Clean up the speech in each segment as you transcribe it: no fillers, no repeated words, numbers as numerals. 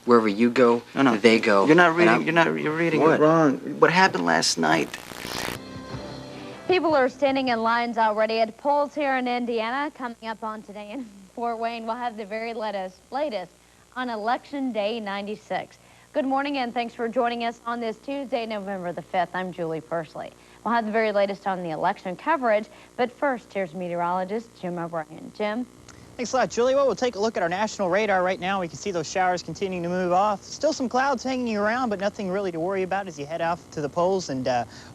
Wherever you go, they go. You're not reading. You're reading it wrong. What happened last night? People are standing in lines already at polls here in Indiana. Coming up on Today in Fort Wayne, we'll have the very latest on Election Day 96. Good morning and thanks for joining us on this Tuesday, November the 5th. I'm Julie Persley. We'll have the very latest on the election coverage, but first, here's meteorologist Jim O'Brien. Jim? Thanks a lot, Julie. Well, we'll take a look at our national radar right now. We can see those showers continuing to move off. Still some clouds hanging around, but nothing really to worry about as you head out to the polls and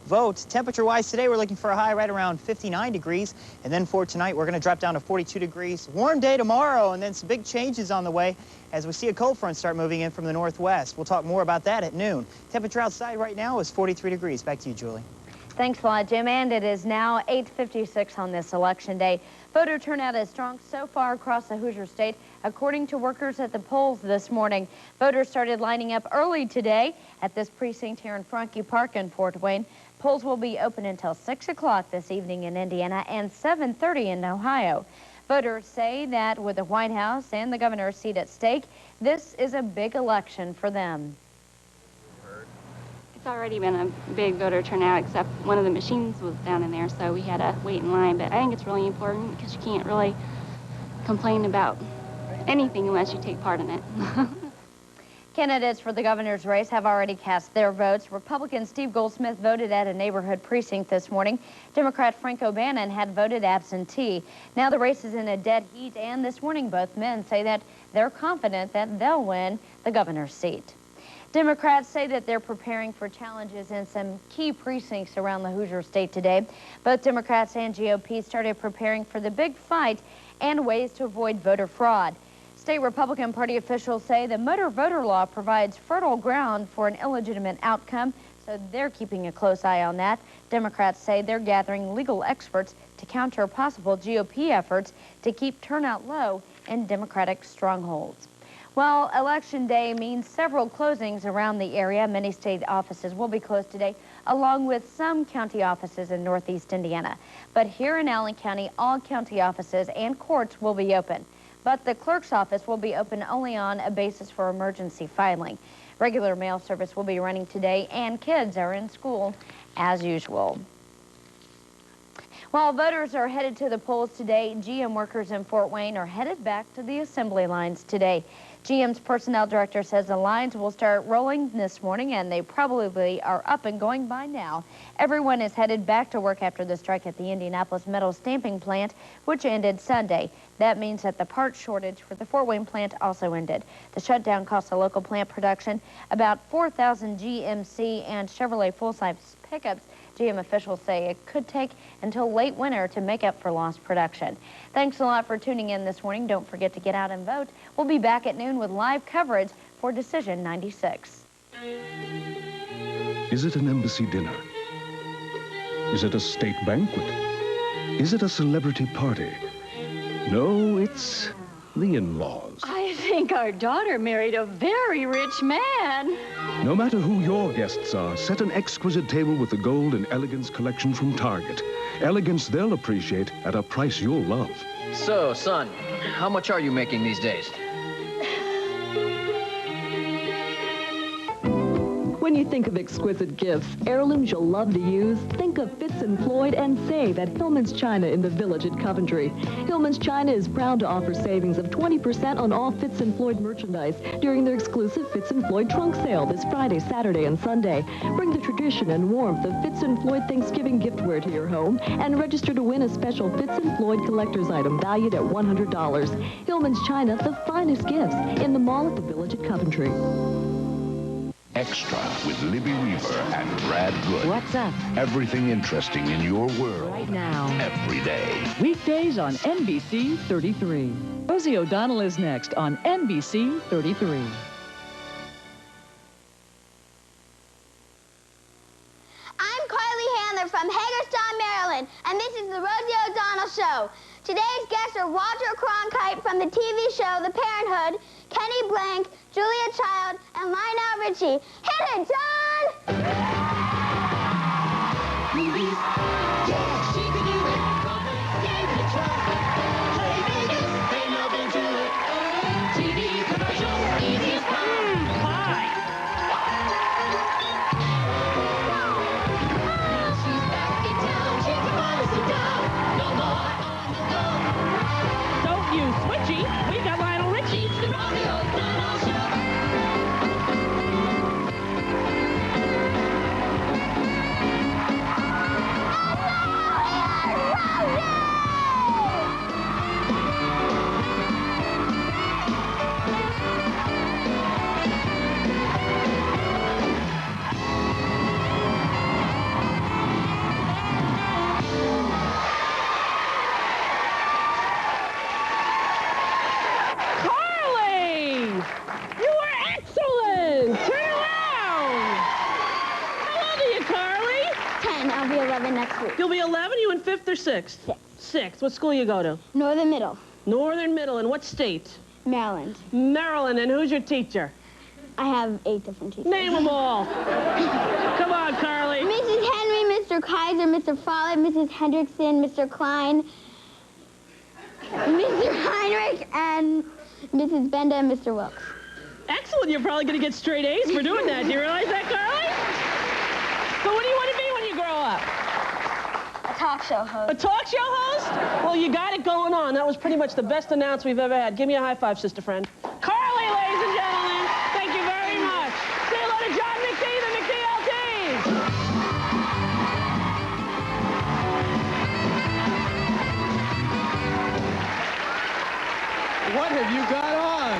vote. Temperature-wise today, we're looking for a high right around 59 degrees. And then for tonight, we're going to drop down to 42 degrees. Warm day tomorrow, and then some big changes on the way as we see a cold front start moving in from the northwest. We'll talk more about that at noon. Temperature outside right now is 43 degrees. Back to you, Julie. Thanks a lot, Jim. And it is now 8:56 on this election day. Voter turnout is strong so far across the Hoosier State. According to workers at the polls this morning, voters started lining up early today at this precinct here in Franke Park in Fort Wayne. Polls will be open until 6 o'clock this evening in Indiana and 7:30 in Ohio. Voters say that with the White House and the governor's seat at stake, this is a big election for them. It's already been a big voter turnout, except one of the machines was down in there, so we had to wait in line. But I think it's really important because you can't really complain about anything unless you take part in it. Candidates for the governor's race have already cast their votes. Republican Steve Goldsmith voted at a neighborhood precinct this morning. Democrat Frank O'Bannon had voted absentee. Now the race is in a dead heat, and this morning both men say that they're confident that they'll win the governor's seat. Democrats say that they're preparing for challenges in some key precincts around the Hoosier State today. Both Democrats and GOP started preparing for the big fight and ways to avoid voter fraud. State Republican Party officials say the motor voter law provides fertile ground for an illegitimate outcome, so they're keeping a close eye on that. Democrats say they're gathering legal experts to counter possible GOP efforts to keep turnout low in Democratic strongholds. Well, Election Day means several closings around the area. Many state offices will be closed today, along with some county offices in northeast Indiana. But here in Allen County, all county offices and courts will be open. But the clerk's office will be open only on a basis for emergency filing. Regular mail service will be running today, and kids are in school as usual. While voters are headed to the polls today, GM workers in Fort Wayne are headed back to the assembly lines today. GM's personnel director says the lines will start rolling this morning, and they probably are up and going by now. Everyone is headed back to work after the strike at the Indianapolis metal stamping plant, which ended Sunday. That means that the parts shortage for the Fort Wayne plant also ended. The shutdown cost the local plant production about 4,000 GMC and Chevrolet full-size pickups. GM officials say it could take until late winter to make up for lost production. Thanks a lot for tuning in this morning. Don't forget to get out and vote. We'll be back at noon with live coverage for Decision 96. Is it an embassy dinner? Is it a state banquet? Is it a celebrity party? No, it's the in-laws. I think our daughter married a very rich man. No matter who your guests are, set an exquisite table with the Gold and Elegance collection from Target. Elegance they'll appreciate at a price you'll love. So, son, how much are you making these days? When you think of exquisite gifts, heirlooms you'll love to use, think of Fitz & Floyd and save at Hillman's China in the Village at Coventry. Hillman's China is proud to offer savings of 20% on all Fitz & Floyd merchandise during their exclusive Fitz & Floyd trunk sale this Friday, Saturday, and Sunday. Bring the tradition and warmth of Fitz & Floyd Thanksgiving giftware to your home and register to win a special Fitz & Floyd collector's item valued at $100. Hillman's China, the finest gifts in the mall at the Village at Coventry. Extra with Libby Weaver and Brad Good. What's up? Everything interesting in your world. Right now. Every day. Weekdays on NBC 33. Rosie O'Donnell is next on NBC 33. I'm Carly Handler from Hagerstown, Maryland, and this is the Rosie O'Donnell Show. Today's guests are Walter Cronkite from the TV show The Parenthood, Kenny Blank, Julia Child, and Lionel Richie. Hit it, John! Movies, yeah, she can do it. Gave it a try. Play Vegas, ain't nothing to it. TV commercials, easy as pie. You'll be 11, you in 5th or 6th? 6th. 6th. What school you go to? Northern Middle. Northern Middle. And what state? Maryland. Maryland. And who's your teacher? I have 8 different teachers. Name them all. Come on, Carly. Mrs. Henry, Mr. Kaiser, Mr. Follett, Mrs. Hendrickson, Mr. Klein, Mr. Heinrich, and Mrs. Benda and Mr. Wilkes. Excellent. You're probably going to get straight A's for doing that. Do you realize that, Carly? So what do you want to be when you grow up? A talk show host. A talk show host? Well, you got it going on. That was pretty much the best announce we've ever had. Give me a high five, sister friend. Carly, ladies and gentlemen. Thank you very much. Say hello to John McDee, the McDee-LTs. What have you got on?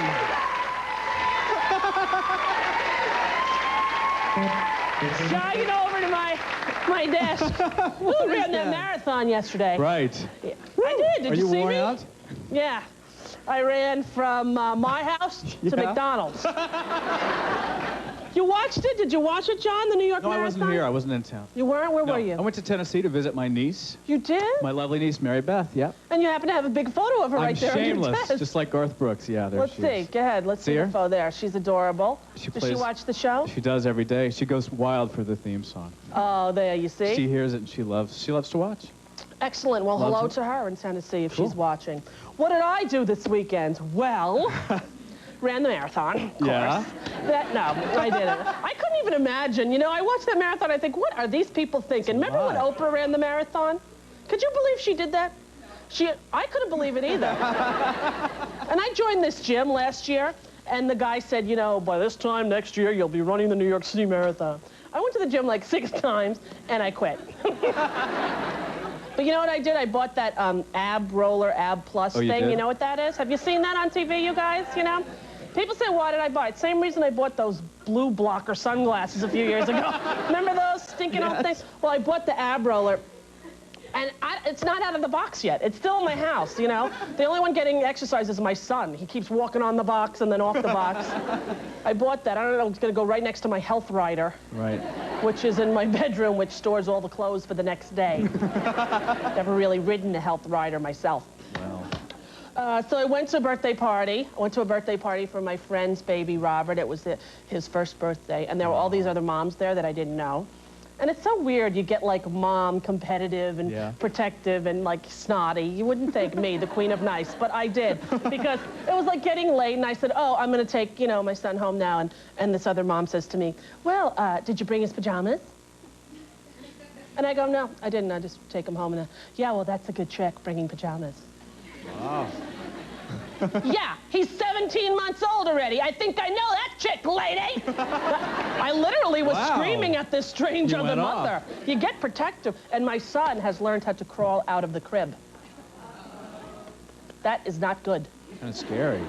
Jogging over to my desk. We ran that marathon yesterday. Right. Yeah. I did. Did you see me? Are you worn out? Yeah. I ran from my house to McDonald's. You watched it? Did you watch it, John, the New York Marathon? No, I wasn't here. I wasn't in town. You weren't? Where were you? I went to Tennessee to visit my niece. You did? My lovely niece, Mary Beth, yeah. And you happen to have a big photo of her right there on your shameless, desk. just like Garth Brooks. Yeah, there Let's she see. is. Go ahead. Let's see her? the photo there. She's adorable. Does she watch the show? She does every day. She goes wild for the theme song. Oh, there, you see? She hears it and she loves to watch. Excellent. Well, hello to her in Tennessee if she's watching. What did I do this weekend? Well, ran the marathon, of course. Yeah? No, I didn't. I couldn't even imagine. You know, I watched that marathon, I think, what are these people thinking? Remember when Oprah ran the marathon? Could you believe she did that? I couldn't believe it either. And I joined this gym last year, and the guy said, you know, by this time next year, you'll be running the New York City Marathon. I went to the gym like 6 times, and I quit. But you know what I did? I bought that ab roller, ab plus thing. Did? You know what that is? Have you seen that on TV, you guys? You know? People say, why did I buy it? Same reason I bought those blue blocker sunglasses a few years ago. Remember those stinking old things? Well, I bought the ab roller, and it's not out of the box yet. It's still in my house, you know? The only one getting exercise is my son. He keeps walking on the box and then off the box. I bought that. I don't know, it's going to go right next to my health rider. Right. Which is in my bedroom, which stores all the clothes for the next day. Never really ridden a health rider myself. Wow. So I went to a birthday party. I went to a birthday party for my friend's baby, Robert. It was his first birthday, and there were all these other moms there that I didn't know. And it's so weird. You get, like, mom competitive and protective and, like, snotty. You wouldn't think me, the queen of nice, but I did. Because it was, like, getting late, and I said, oh, I'm going to take, you know, my son home now. And this other mom says to me, well, did you bring his pajamas? And I go, no, I didn't. I just take him home. And yeah, well, that's a good trick, bringing pajamas. Wow. Yeah, he's 17 months old already. I think I know that chick, lady. I literally was screaming at this strange other mother. You get protective. And my son has learned how to crawl out of the crib. That is not good. Kind of scary.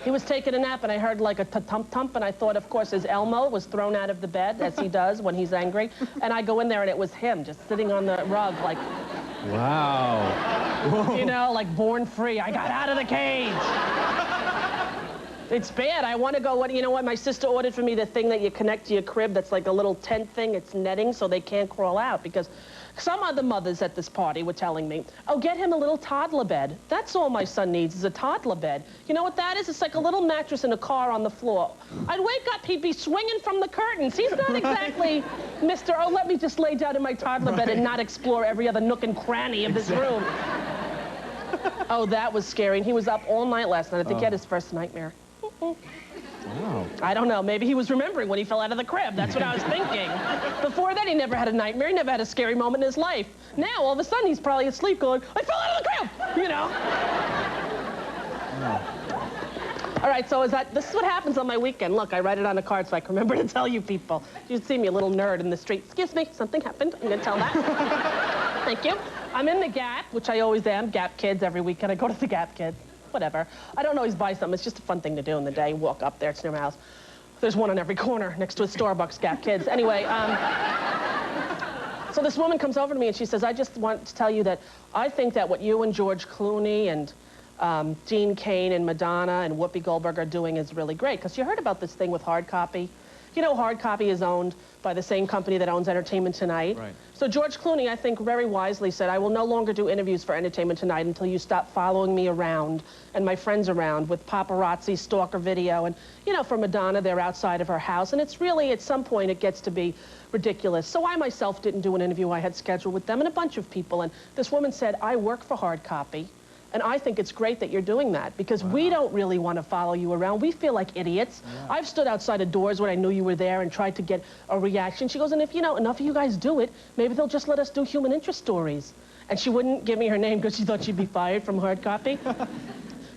He was taking a nap, and I heard like a thump-thump, and I thought, of course, his Elmo was thrown out of the bed, as he does when he's angry. And I go in there, and it was him, just sitting on the rug, like... Wow. Whoa. You know, like born free. I got out of the cage. It's bad. I want to go, you know what? My sister ordered for me the thing that you connect to your crib that's like a little tent thing. It's netting so they can't crawl out, because some other mothers at this party were telling me, oh, get him a little toddler bed. That's all my son needs is a toddler bed. You know what that is? It's like a little mattress in a car on the floor. I'd wake up, he'd be swinging from the curtains. He's not exactly Mr. Oh, let me just lay down in my toddler bed and not explore every other nook and cranny of this room. Oh, that was scary. And he was up all night last night. I think he had his first nightmare. Wow. I don't know. Maybe he was remembering when he fell out of the crib. That's what I was thinking. Before that, he never had a nightmare. He never had a scary moment in his life. Now, all of a sudden, he's probably asleep going, I fell out of the crib! You know? Wow. All right, so this is what happens on my weekend. Look, I write it on a card so I can remember to tell you people. You see me, a little nerd in the street. Excuse me, something happened. I'm going to tell that. Thank you. I'm in the Gap, which I always am. Gap Kids every weekend. I go to the Gap Kids. Whatever. I don't always buy something. It's just a fun thing to do in the day. Walk up there. It's near my house. There's one on every corner next to a Starbucks, Gap Kids. Anyway, so this woman comes over to me and she says, I just want to tell you that I think that what you and George Clooney and Dean Cain and Madonna and Whoopi Goldberg are doing is really great. Because you heard about this thing with hard copy. You know, Hard Copy is owned by the same company that owns Entertainment Tonight. Right. So George Clooney, I think, very wisely said, I will no longer do interviews for Entertainment Tonight until you stop following me around and my friends around with paparazzi, stalker video. And, you know, for Madonna, they're outside of her house. And it's really, at some point, it gets to be ridiculous. So I myself didn't do an interview I had scheduled with them and a bunch of people. And this woman said, I work for Hard Copy. And I think it's great that you're doing that because we don't really want to follow you around. We feel like idiots. Yeah. I've stood outside of doors when I knew you were there and tried to get a reaction. She goes, and if, you know, enough of you guys do it, maybe they'll just let us do human interest stories. And she wouldn't give me her name because she thought she'd be fired from Hard Copy.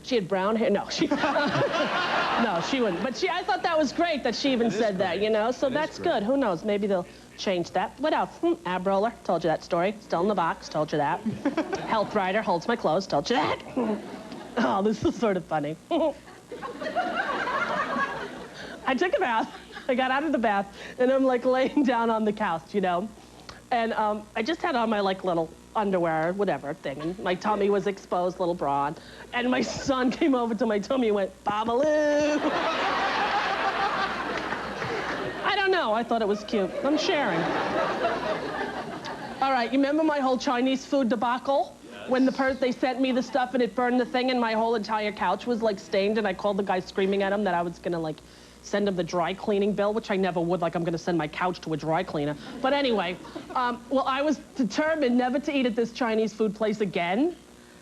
She had brown hair. No, she no, she wouldn't. But I thought that was great that she even said that, you know? So that's good. Who knows? Maybe they'll change that. What else? Ab roller. Told you that story. Still in the box. Told you that. Health rider. Holds my clothes. Told you that. Oh, this is sort of funny. I took a bath. I got out of the bath, and I'm, like, laying down on the couch, you know? And I just had on my, like, little underwear, whatever thing, and my tummy was exposed, little bra, and my son came over to my tummy and went, Babaloo! I don't know, I thought it was cute. I'm sharing. All right, you remember my whole Chinese food debacle? Yes. When they sent me the stuff and it burned the thing and my whole entire couch was, like, stained, and I called the guy screaming at him that I was gonna, like, send him the dry cleaning bill, which I never would, like I'm gonna send my couch to a dry cleaner. But anyway, well, I was determined never to eat at this Chinese food place again.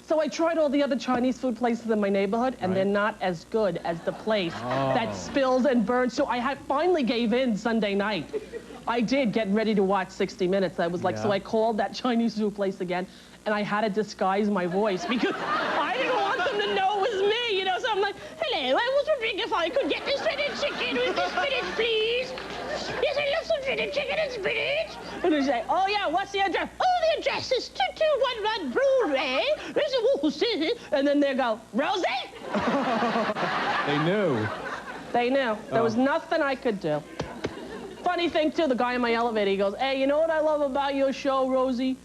So I tried all the other Chinese food places in my neighborhood, and they're not as good as the place that spills and burns. So I finally gave in Sunday night. I did get ready to watch 60 Minutes. I was like, so I called that Chinese food place again, and I had to disguise my voice because I didn't want them to know it was me, you know? So I'm like, hello, I was wondering if I could get the shredded chicken with the spinach, please. Yes, I love some shredded chicken and spinach. And they say, oh, yeah, what's the address? Oh, the address is 2211 Broadway. And then they go, Rosie? They knew. They knew. There was nothing I could do. Funny thing, too, the guy in my elevator, he goes, hey, you know what I love about your show, Rosie?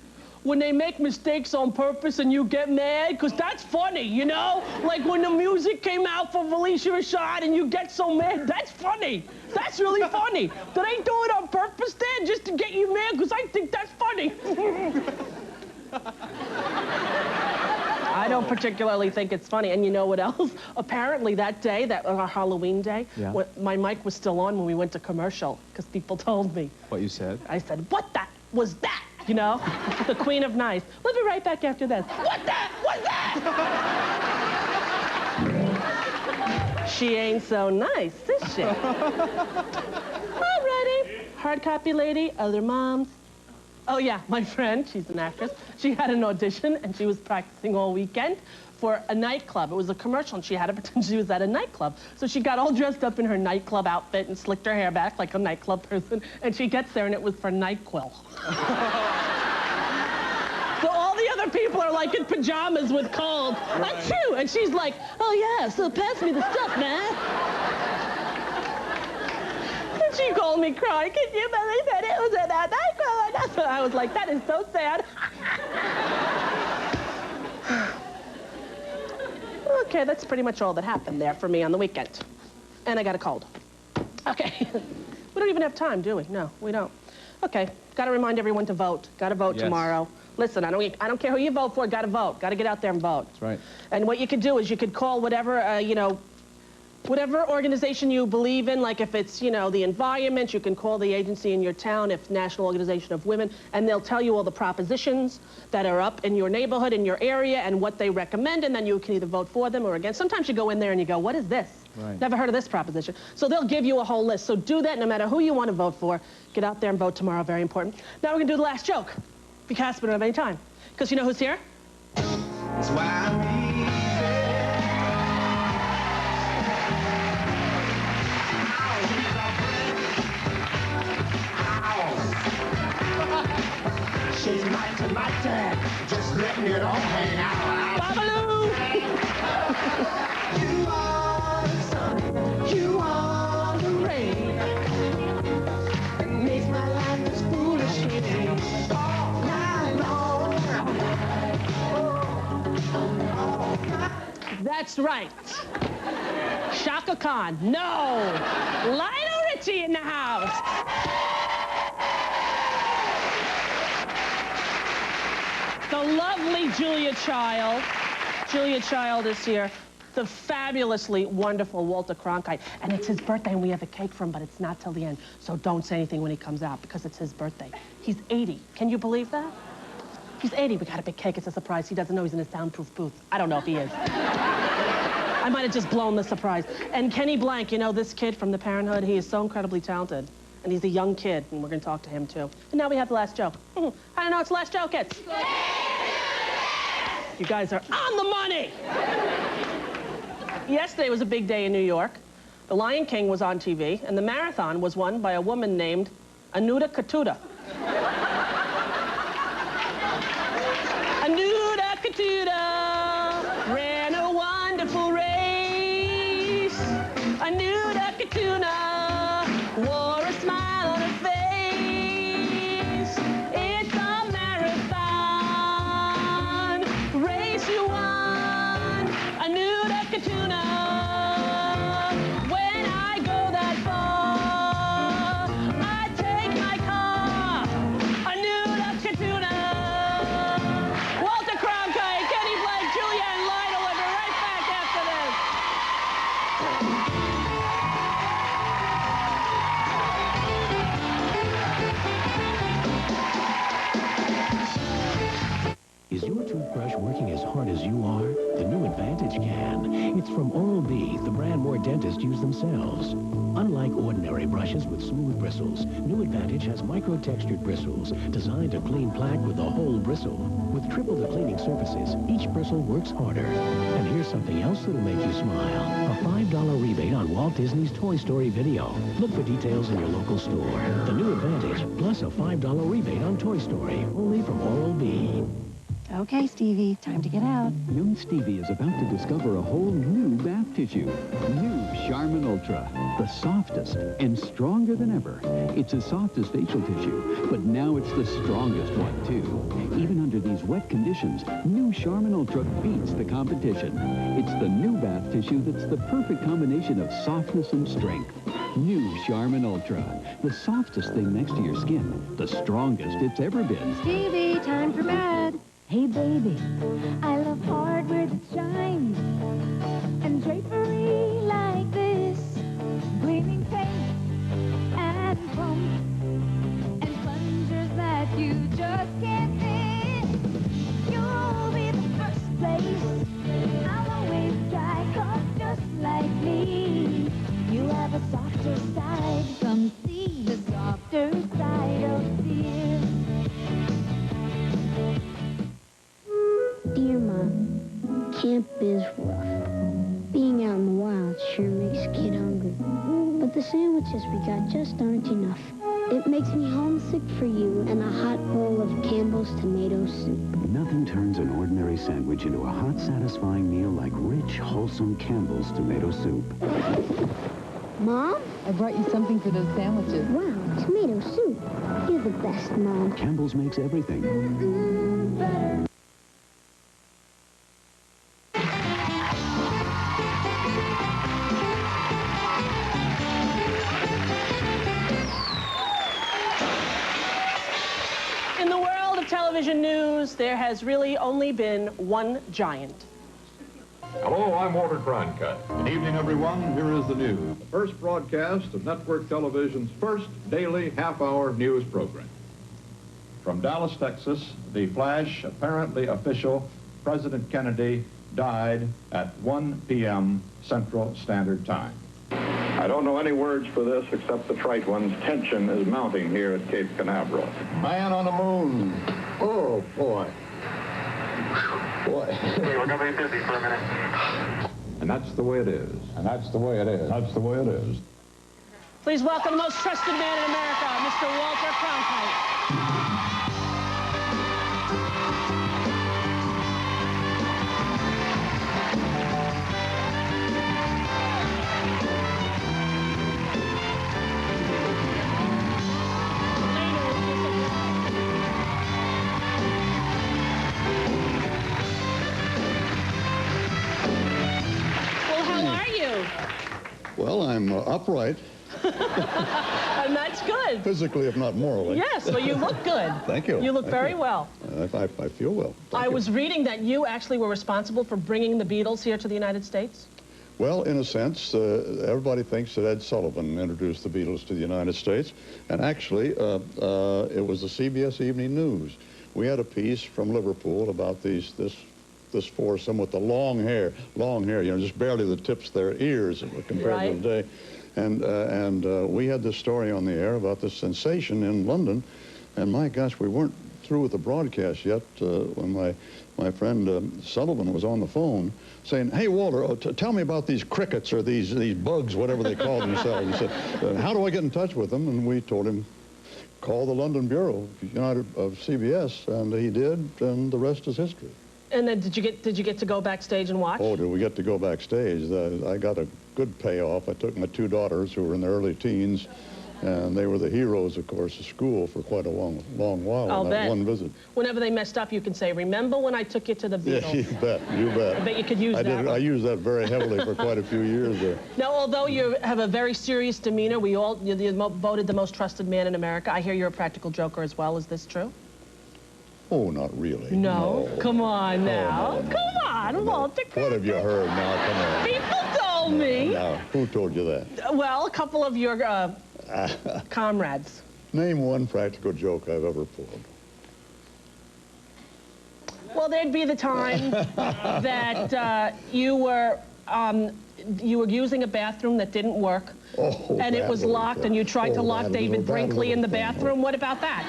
When they make mistakes on purpose and you get mad, because that's funny, you know? Like when the music came out for Felicia Rashad and you get so mad, that's funny. That's really funny. Do they do it on purpose then, just to get you mad? Because I think that's funny. I don't particularly think it's funny. And you know what else? Apparently that day, our Halloween day, my mic was still on when we went to commercial, because people told me. What you said? I said, what was that? You know? The Queen of Nice. We'll be right back after this. What that? What's that? She ain't so nice, is she? Alrighty. Hard Copy lady, other moms. Oh, yeah, my friend, she's an actress. She had an audition, and she was practicing all weekend for a nightclub. It was a commercial, and she had to pretend she was at a nightclub. So she got all dressed up in her nightclub outfit and slicked her hair back like a nightclub person, and she gets there, and it was for NyQuil. So all the other people are like in pajamas with cold. That's true. And she's like, oh, yeah, so pass me the stuff, man. And she called me crying. Can you believe it? It was in that NyQuil. I was like, that is so sad. Okay, that's pretty much all that happened there for me on the weekend. And I got a cold. Okay. We don't even have time, do we? No, we don't. Okay, got to remind everyone to vote. Got to vote tomorrow. Listen, I don't care who you vote for, got to vote. Got to get out there and vote. That's right. And what you could do is you could call whatever, you know, whatever organization you believe in, like if it's, you know, the environment, you can call the agency in your town, if National Organization of Women, and they'll tell you all the propositions that are up in your neighborhood, in your area, and what they recommend, and then you can either vote for them or against. Sometimes you go in there and you go, what is this? Right. Never heard of this proposition. So they'll give you a whole list. So do that no matter who you want to vote for. Get out there and vote tomorrow, very important. Now we're going to do the last joke, because we don't have any time. Because you know who's here? That's why I'm She's mighty, just letting it all hang out. Babaloo! You are the sun, you are the rain. It makes my life as foolish all night long. That's right. Shaka Khan. No. Lionel Richie in the house. The lovely Julia Child. Julia Child is here. The fabulously wonderful Walter Cronkite. And it's his birthday, and we have a cake for him, but it's not till the end. So don't say anything when he comes out, because it's his birthday. He's 80. Can you believe that? He's 80. We got a big cake. It's a surprise. He doesn't know he's in his soundproof booth. I don't know if he is. I might have just blown the surprise. And Kenny Blank, you know, this kid from the Parenthood, he is so incredibly talented. And he's a young kid, and we're going to talk to him, too. And now we have the last joke. I don't know what the last joke is. You guys are on the money! Yesterday was a big day in New York. The Lion King was on TV, and the marathon was won by a woman named Anuta Katuta. Anuta Katuta ran a wonderful race. Anuta Katuta wore a smile on her face. It's a marathon race you won, Anuta Katuta. When I go that far, I take my car, Anuta Katuta. Walter Cronkite, Kenny Blake, Julianne Lytle, and we're right back after this. Is your toothbrush working as hard as you are? The new Advantage can. It's from Oral-B, the brand more dentists use themselves. Unlike ordinary brushes with smooth bristles, new Advantage has micro-textured bristles designed to clean plaque with the whole bristle. With triple the cleaning surfaces, each bristle works harder. And here's something else that'll make you smile. A $5 rebate on Walt Disney's Toy Story video. Look for details in your local store. The new Advantage, plus a $5 rebate on Toy Story, only from Oral-B. Okay, Stevie, time to get out. Young Stevie is about to discover a whole new bath tissue. New Charmin Ultra. The softest and stronger than ever. It's as soft as facial tissue, but now it's the strongest one, too. Even under these wet conditions, new Charmin Ultra beats the competition. It's the new bath tissue that's the perfect combination of softness and strength. New Charmin Ultra. The softest thing next to your skin. The strongest it's ever been. Stevie, time for bed. Hey, baby, I love hardware that shines and drapery like this, gleaming paint and foam and plungers that you just can't miss. You'll be the first place I'll always try, 'cause just like me, you have a softer side. Come see the softer side of this. Dear Mom, camp is rough. Being out in the wild sure makes a kid hungry. But the sandwiches we got just aren't enough. It makes me homesick for you and a hot bowl of Campbell's tomato soup. Nothing turns an ordinary sandwich into a hot, satisfying meal like rich, wholesome Campbell's tomato soup. Mom? I brought you something for those sandwiches. Wow, tomato soup. You're the best, Mom. Campbell's makes everything better. Television news, there has really only been one giant. Hello, I'm Walter Cronkite. Good evening, everyone. Here is the news. The first broadcast of network television's first daily half-hour news program. From Dallas, Texas, the flash, apparently official, President Kennedy died at 1 p.m. Central Standard Time. I don't know any words for this except the trite ones. Tension is mounting here at Cape Canaveral. Man on the moon. Oh, boy. Boy. Okay, we're going to be busy for a minute. And that's the way it is. And that's the way it is. That's the way it is. Please welcome the most trusted man in America, Mr. Walter Cronkite. Well, I'm upright. And that's good. Physically, if not morally. Yes, well, you look good. Thank you. You look Thank very you. well. I feel well. I was reading that you actually were responsible for bringing the Beatles here to the United States. Well, in a sense, everybody thinks that Ed Sullivan introduced the Beatles to the United States, and actually, it was the CBS Evening News. We had a piece from Liverpool about this foursome with the long hair, you know, just barely the tips of their ears compared to today. And we had this story on the air about this sensation in London, and my gosh, we weren't through with the broadcast yet when my friend Sullivan was on the phone saying, "Hey, Walter, tell me about these crickets or these bugs, whatever they call themselves." He said, "How do I get in touch with them?" And we told him, "Call the London Bureau of CBS," and he did, and the rest is history. And then did you get to go backstage and watch? Oh, did we get to go backstage? I got a good payoff. I took my two daughters who were in their early teens, and they were the heroes, of course, of school for quite a long while on that one visit. Whenever they messed up, you can say, "Remember when I took you to the Beatles?" Yeah, you bet. I bet you could use that. I used that very heavily for quite a few years there. Now, although you have a very serious demeanor, you're voted the most trusted man in America. I hear you're a practical joker as well. Is this true? Oh, not really. No. Come on now. Oh, no. Come on, Walter. What have you heard now? Come on. People told me. Now, who told you that? Well, a couple of your comrades. Name one practical joke I've ever pulled. Well, there'd be the time that you were using a bathroom that didn't work, and it was locked, and you tried to lock David Brinkley in the bathroom. What about that?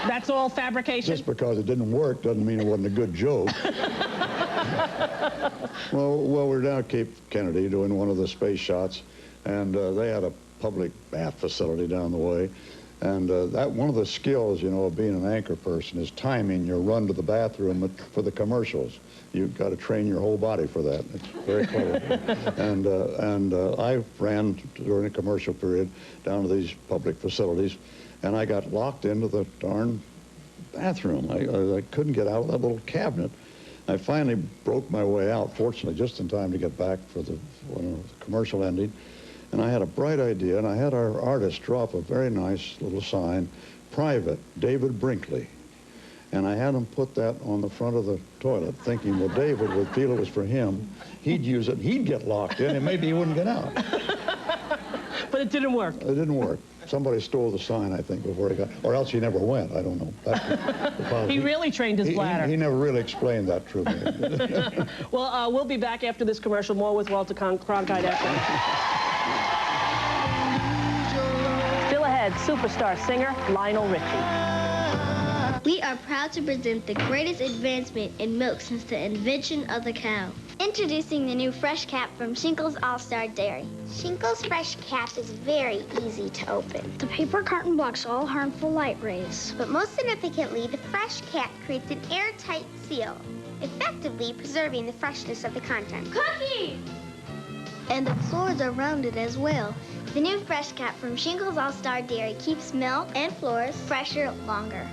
That's all fabrication? Just because it didn't work doesn't mean it wasn't a good joke. Well, we're down at Cape Kennedy doing one of the space shots, and they had a public bath facility down the way. And that one of the skills, you know, of being an anchor person is timing your run to the bathroom for the commercials. You've got to train your whole body for that. It's very clever. and I ran during a commercial period down to these public facilities, and I got locked into the darn bathroom. I couldn't get out of that little cabinet. I finally broke my way out, fortunately, just in time to get back for the commercial ending. And I had a bright idea, and I had our artist draw up a very nice little sign, "Private, David Brinkley." And I had him put that on the front of the toilet, thinking, well, David would feel it was for him. He'd use it, he'd get locked in, and maybe he wouldn't get out. But it didn't work. It didn't work. Somebody stole the sign, I think, before he got, or else he never went. I don't know. He really trained his bladder. He never really explained that to me. Well, we'll be back after this commercial, more with Walter Cronkite after. Still ahead, superstar singer Lionel Richie. We are proud to present the greatest advancement in milk since the invention of the cow. Introducing the new Fresh Cap from Shinkle's All-Star Dairy. Shinkle's Fresh Cap is very easy to open. The paper carton blocks all harmful light rays. But most significantly, the Fresh Cap creates an airtight seal, effectively preserving the freshness of the content. Cookie! And the floors are rounded as well. The new Fresh Cap from Shinkle's All-Star Dairy keeps milk and floors fresher longer.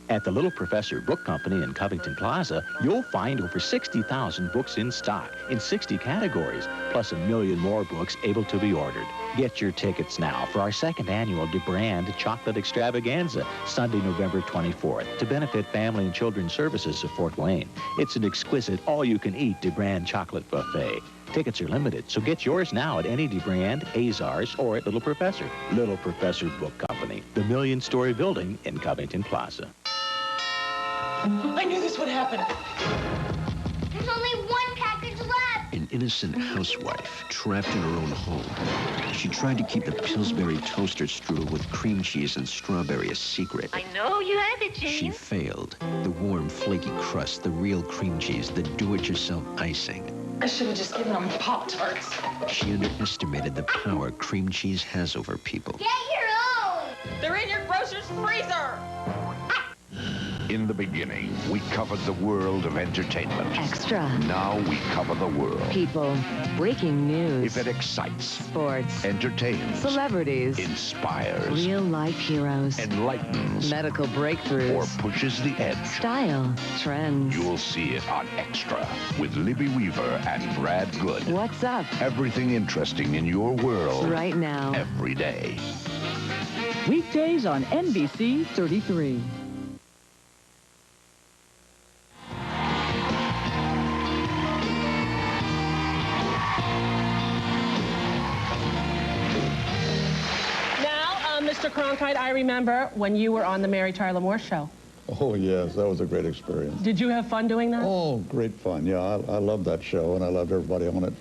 At the Little Professor Book Company in Covington Plaza, you'll find over 60,000 books in stock in 60 categories, plus 1 million more books able to be ordered. Get your tickets now for our second annual DeBrand Chocolate Extravaganza, Sunday, November 24th, to benefit Family and Children's Services of Fort Wayne. It's an exquisite, all-you-can-eat DeBrand chocolate buffet. Tickets are limited, so get yours now at any DeBrand, Azars, or at Little Professor. Little Professor Book Company, the 1 million-story building in Covington Plaza. I knew this would happen. There's only one package left. An innocent housewife trapped in her own home. She tried to keep the Pillsbury toaster strudel with cream cheese and strawberry a secret. I know you have it, Jane. She failed. The warm, flaky crust, the real cream cheese, the do-it-yourself icing. I should have just given them Pop-Tarts. She underestimated the power cream cheese has over people. Get your own. They're in your grocer's freezer. In the beginning, we covered the world of entertainment. Extra. Now we cover the world. People. Breaking news. If it excites, sports, entertains, celebrities, inspires, real-life heroes, enlightens, medical breakthroughs, or pushes the edge, style, trends, you'll see it on Extra with Libby Weaver and Brad Good. What's up? Everything interesting in your world. Right now. Every day. Weekdays on NBC 33. Mr. Cronkite, I remember when you were on the Mary Tyler Moore Show. Oh, yes, that was a great experience. Did you have fun doing that? Oh, great fun. Yeah, I loved that show, and I loved everybody on it.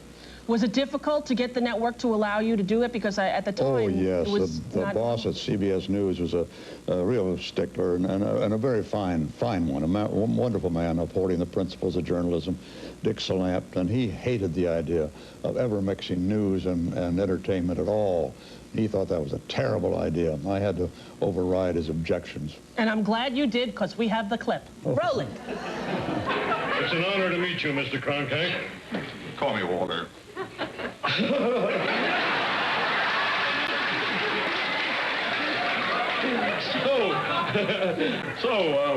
Was it difficult to get the network to allow you to do it? Because at the time, oh, yes, it was the boss at CBS News was a real stickler and a very fine one, a wonderful man upholding the principles of journalism, Dick Salant, and he hated the idea of ever mixing news and entertainment at all. He thought that was a terrible idea. I had to override his objections. And I'm glad you did, because we have the clip. Roll it. It's an honor to meet you, Mr. Cronkite. Call me Walter.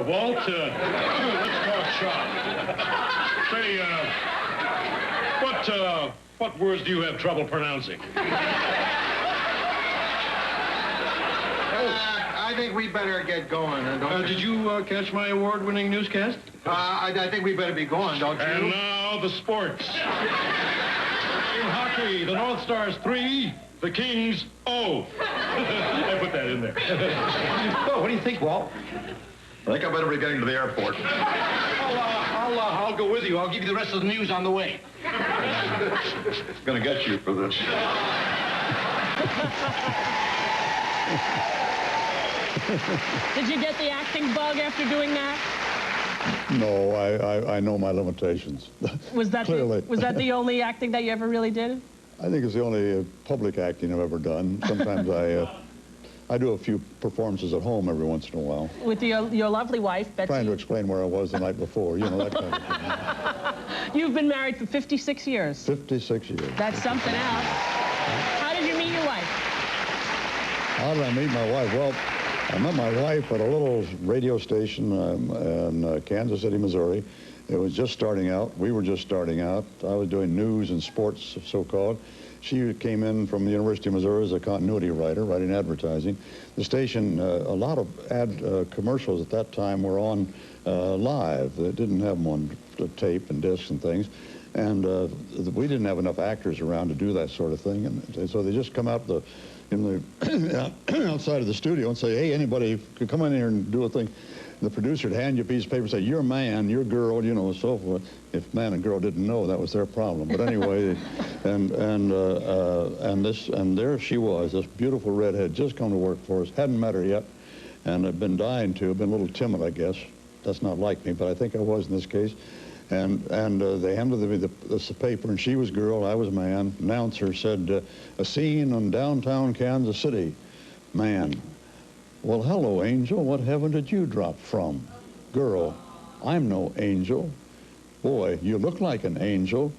Walt, let's talk shop. Say, what words do you have trouble pronouncing? I think we better get going. Did you catch my award-winning newscast? I think we better be going, don't you? And now the sports. In hockey, the North Stars 3, the Kings 0. I put that in there. Oh, what do you think, Walt? I think I better be getting to the airport. I'll go with you. I'll give you the rest of the news on the way. Gonna get you for this. Did you get the acting bug after doing that? No, I know my limitations. Was that Clearly. Was that the only acting that you ever really did? I think it's the only public acting I've ever done. Sometimes I do a few performances at home every once in a while. With your lovely wife, Betsy. Trying to explain where I was the night before, you know, that kind of thing. You've been married for 56 years. 56 years. That's something else. How did you meet your wife? How did I meet my wife? Well, I met my wife at a little radio station in Kansas City, Missouri. It was just starting out. We were just starting out. I was doing news and sports, so-called. She came in from the University of Missouri as a continuity writer, writing advertising. The station, a lot of commercials at that time were on live. They didn't have them on tape and discs and things. And we didn't have enough actors around to do that sort of thing. And so they just come out outside of the studio and say, hey, anybody could come in here and do a thing. The producer would hand you a piece of paper and say, you're man, you're girl, you know, and so forth. If man and girl didn't know, that was their problem. But anyway, and there she was, this beautiful redhead, just come to work for us. Hadn't met her yet, and I'd been dying to. Been a little timid, I guess. That's not like me, but I think I was in this case. And they handed me the paper, and she was girl, I was man. Announcer said, a scene in downtown Kansas City. Man. Well, hello, angel. What heaven did you drop from? Girl, I'm no angel. Boy, you look like an angel.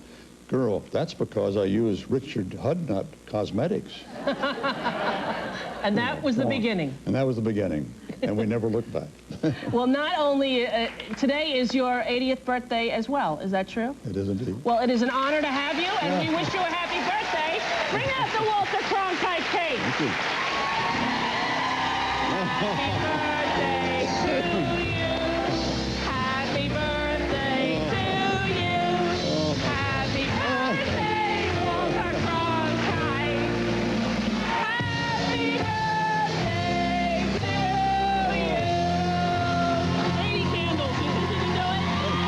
Girl, that's because I use Richard Hudnut Cosmetics. And that was the beginning. And that was the beginning. And we never looked back. Well, not only, today is your 80th birthday as well. Is that true? It is indeed. Well, it is an honor to have you, and we wish you a happy birthday. Bring out the Walter Cronkite cake. Thank you. Happy birthday to you. Happy birthday to you. Happy birthday, Walter Cronkite. Happy birthday to you. 80 candles. You think you can do it?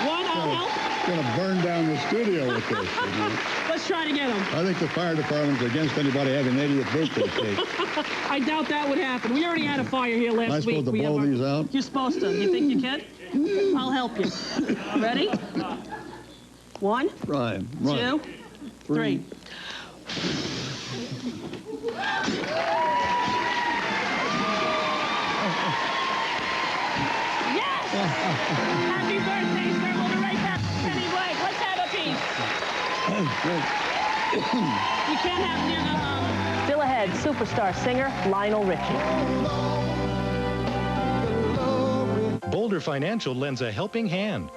One, I'll help. Gonna burn down the studio with this. Let's try to get them. I think the fire department's against anybody having 80th birthday cake. I doubt that would happen. We already had a fire here last week. Am I supposed to blow these out? You're supposed to. You think you can? I'll help you. Ready? 1, Right. 2, 3. Happy birthday, sir. We'll be right back. Penny Blank, let's have a piece. You can't have near the Still ahead, superstar singer Lionel Richie. Boulder Financial lends a helping hand.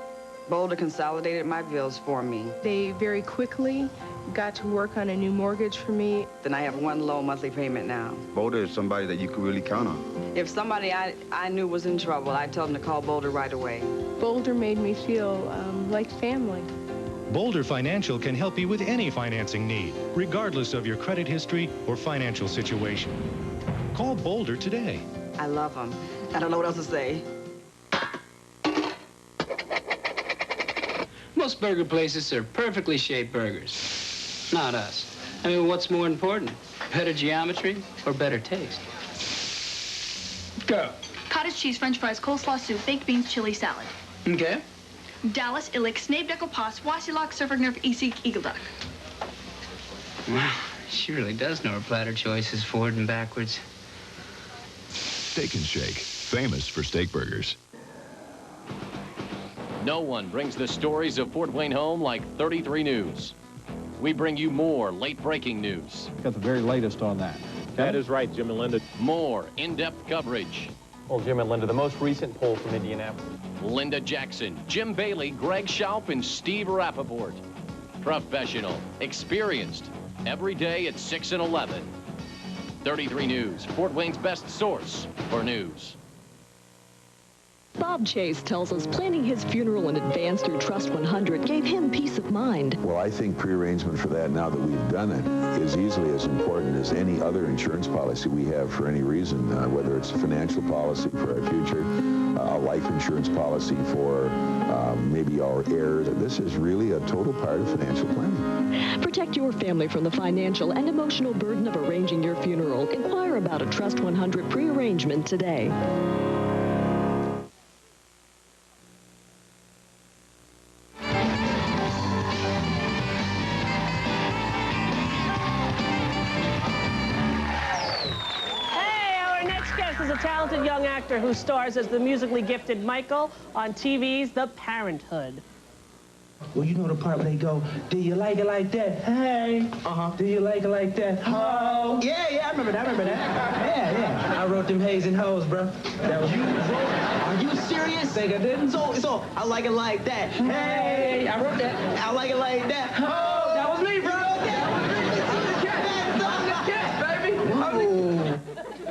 Boulder consolidated my bills for me. They very quickly got to work on a new mortgage for me. Then I have one low monthly payment now. Boulder is somebody that you can really count on. If somebody I knew was in trouble, I told them to call Boulder right away. Boulder made me feel like family. Boulder Financial can help you with any financing need, regardless of your credit history or financial situation. Call Boulder today. I love them. I don't know what else to say. Most burger places serve perfectly shaped burgers. Not us. I mean, what's more important? Better geometry or better taste? Go. Cottage cheese, french fries, coleslaw soup, baked beans, chili salad. Okay. Dallas, Illick, Snape, Pass, Wasilok, Surfignerf, Easy, Eagle Duck. Wow, she really does know her platter choices forward and backwards. Steak and Shake, famous for steak burgers. No one brings the stories of Fort Wayne home like 33 News. We bring you more late-breaking news. Got the very latest on that. That is right, Jim and Linda. More in-depth coverage. Well, Jim and Linda, the most recent poll from Indianapolis. Linda Jackson, Jim Bailey, Greg Schaub, and Steve Rappaport. Professional, experienced, every day at 6 and 11. 33 News, Fort Wayne's best source for news. Bob Chase tells us planning his funeral in advance through Trust 100 gave him peace of mind. Well, I think prearrangement for that, now that we've done it, is easily as important as any other insurance policy we have for any reason, whether it's a financial policy for our future, a life insurance policy for maybe our heirs. This is really a total part of financial planning. Protect your family from the financial and emotional burden of arranging your funeral. Inquire about a Trust 100 prearrangement today. Talented young actor who stars as the musically gifted Michael on TV's The Parenthood. Well, you know the part where they go, do you like it like that? Hey. Do you like it like that? Ho. Yeah, I remember that. Yeah. I wrote them Hays and Hoes, bro. That was you. Are you serious? Think I didn't? So, I like it like that. Hey. I wrote that. I like it like that. Ho. That was me, bro.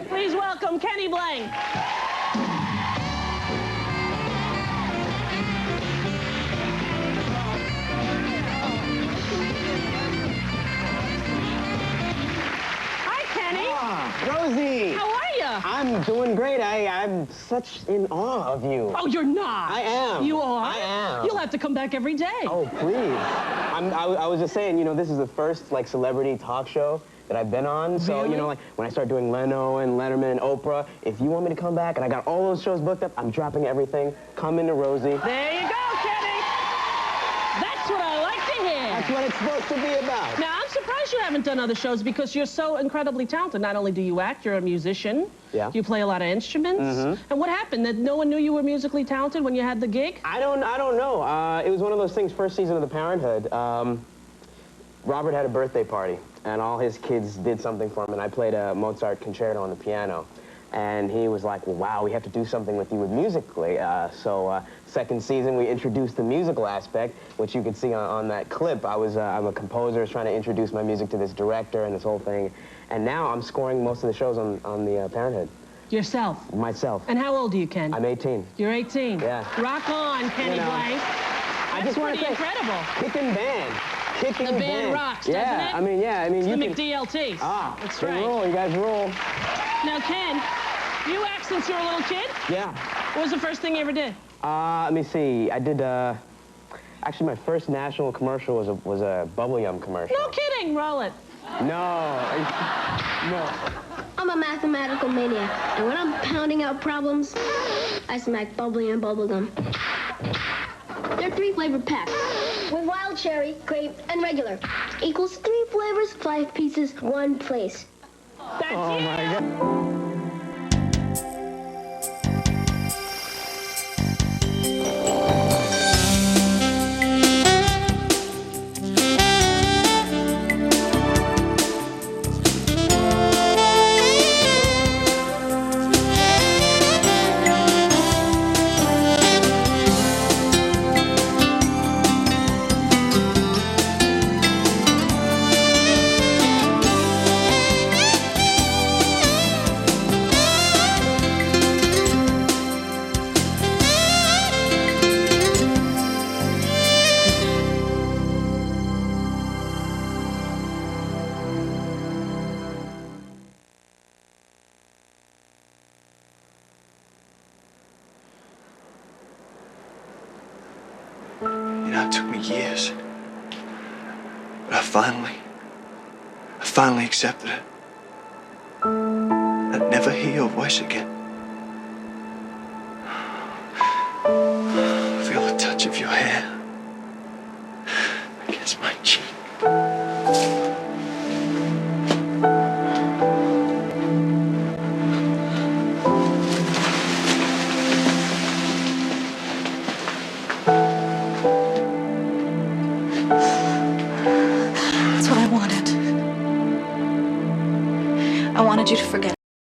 Please welcome Kenny Blank. Hi, Kenny. Rosie. How are you? I'm doing great. I'm such in awe of you. Oh, you're not. I am. You are? I am. You'll have to come back every day. Oh, please. I was just saying, you know, this is the first, like, celebrity talk show that I've been on. So, really? You know, like, when I start doing Leno and Letterman and Oprah, if you want me to come back, and I got all those shows booked up, I'm dropping everything. Come into Rosie. There you go, Kenny. That's what I like to hear. That's what it's supposed to be about. Now, I'm surprised you haven't done other shows because you're so incredibly talented. Not only do you act, you're a musician. Yeah. You play a lot of instruments. And what happened? That no one knew you were musically talented when you had the gig? I don't know. It was one of those things, first season of The Parenthood. Robert had a birthday party, and all his kids did something for him, and I played a Mozart concerto on the piano. And he was like, well, wow, we have to do something with you musically. So second season, we introduced the musical aspect, which you could see on that clip. I'm a composer, I was trying to introduce my music to this director and this whole thing. And now I'm scoring most of the shows on the Parenthood. Yourself? Myself. And how old are you, Ken? I'm 18. You're 18? Yeah. Rock on, Kenny Blank. I just want to say, incredible. Kicking band. The band rocks, doesn't it? I mean, it's you the can... McDLT. Ah, that's they right. Rule. You guys rule. Now, Ken, you act since you were a little kid? Yeah. What was the first thing you ever did? Let me see. I did, actually, my first national commercial was a Bubble Yum commercial. No kidding. Roll it. No. No. I'm a mathematical maniac, and when I'm pounding out problems, I smack bubbly and bubblegum. They're 3-flavor packs with wild cherry, grape, and regular. Equals 3 flavors, 5 pieces, 1 place. That's oh you. My God. You know, it took me years. But I finally accepted it. I'd never hear your voice again. Feel the touch of your hair against my cheek. That's what I wanted. I wanted you to forget